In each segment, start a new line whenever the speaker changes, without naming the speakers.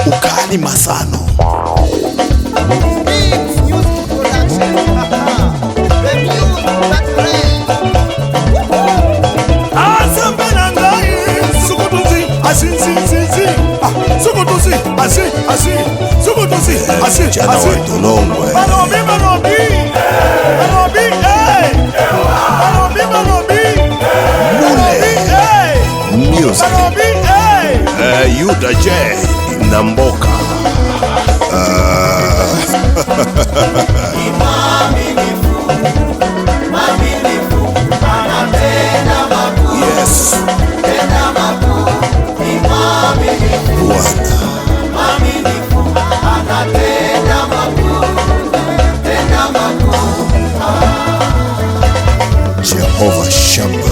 Ukali Masano. Jana wa Tolongwe Music Yuda J Namboka Yes Jehovah Shamba.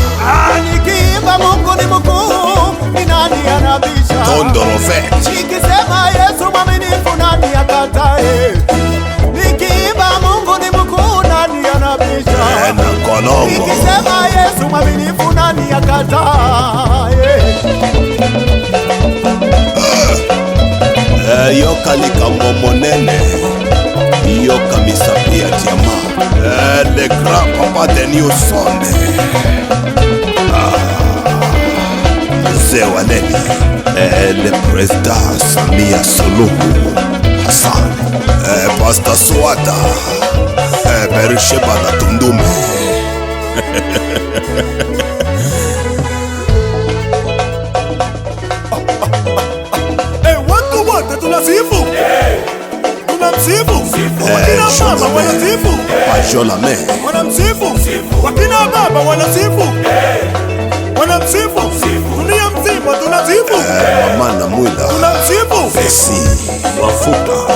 Nikiimba Mungu ni mkuu, ni nani anabisha?
Tondorofe.
Nikisema Yesu mwaminifu, nani akatae? Nikiimba Mungu ni mkuu, nani anabisha? Nikisema Yesu mwaminifu, nani akatae?
Yoka likambo monene Yoka misapia tiama Le grand papa de New Sunday Zewaleni Le président Samia Suluhu Hassan Pastor Swata Berisheba na Tundume
Watu wote tunasifu, tunamsifu. Wakina mama wanasifu,
Pajolame
wanamsifu. Wakina baba wanasifu, wanamsifu. Dunia mzima tunasifu,
Mama Mwila
tunamsifu.
Messi Wafuta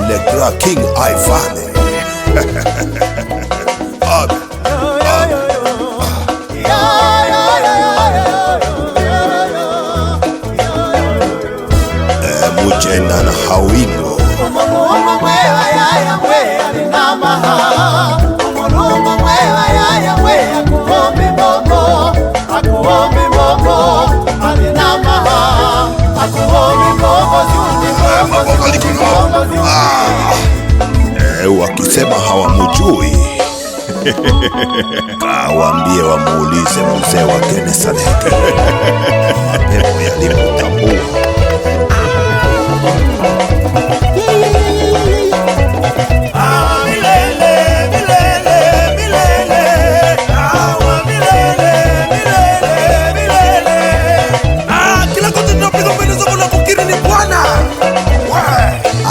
Le Grand King Ivan Mujenda na Hawingo wakisema hawamujui kawambie wamuulize mzee wa Genesaret mapepo yalimutambua.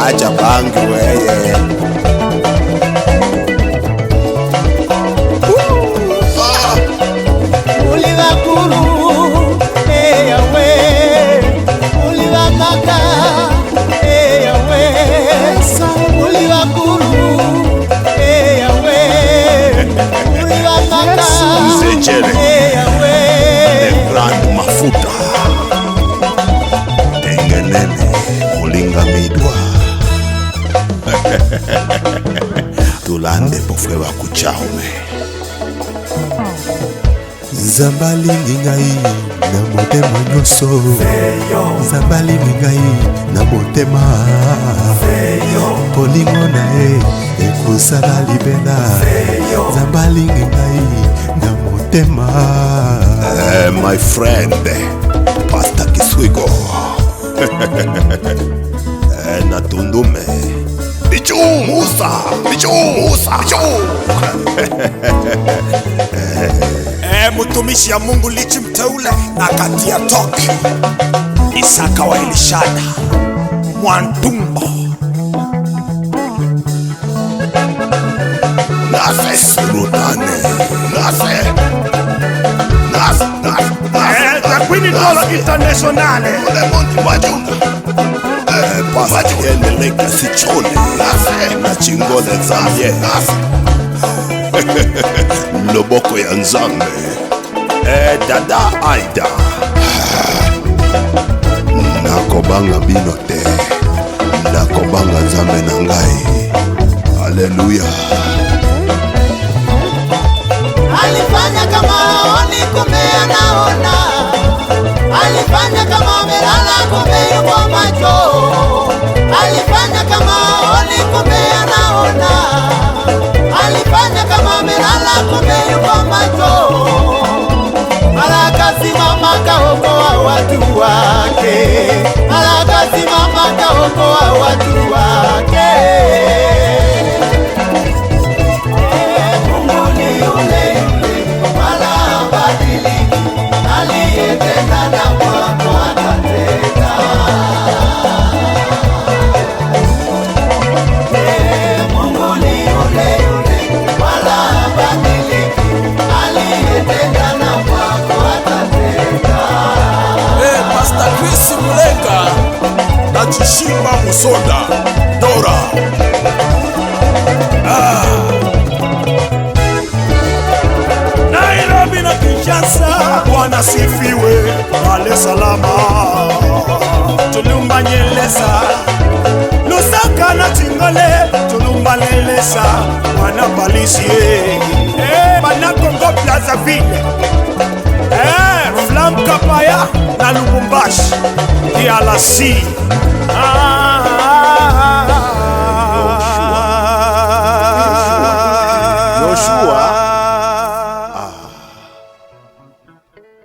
Acha bangi weye
Uliwa kuru Yawe Uliwa maka Yawe Uliwa kuru Yawe Uliwa maka Yawe
Le Grand Mafuta Tengenene Mulinga Midwa Tulande pofwe wa kuchaume
Zambalingi ngai na motema nyonso Zambalingi ngai na motema Polingo na ekosala libela Zambalingi ngai na motema
My friend Pastor Kiswigo na Tundume Bichu Musa
Mtumishi ya Mungu Lichi mteule na kati ya toki Isaka wa Elishada Mwantumbo
Nase Surutane Nase
Takwini Dolo Internationale
Lemonti Wajunga Pastor Endeleka Sichone Nase na Chingole Zambie Loboko ya Nzambe Dada Aida Nakobanga bino te Nakobanga Nzambe na ngai Haleluya
Alifanya kama aoni kumbe anaona Alifanya kama amelala kumbe yuko macho
Chishimba Musonda Dora.
Nairobi na Kinshasa, Bwana sifiwe. Dar es Salaam, Tulumba Nyelesa, Lusaka na Tingole, Tulumba Nyelesa, Bwana Palisie, Bana Kongo Brazzaville, Flam Kapaya na Lubumbashi, DRC.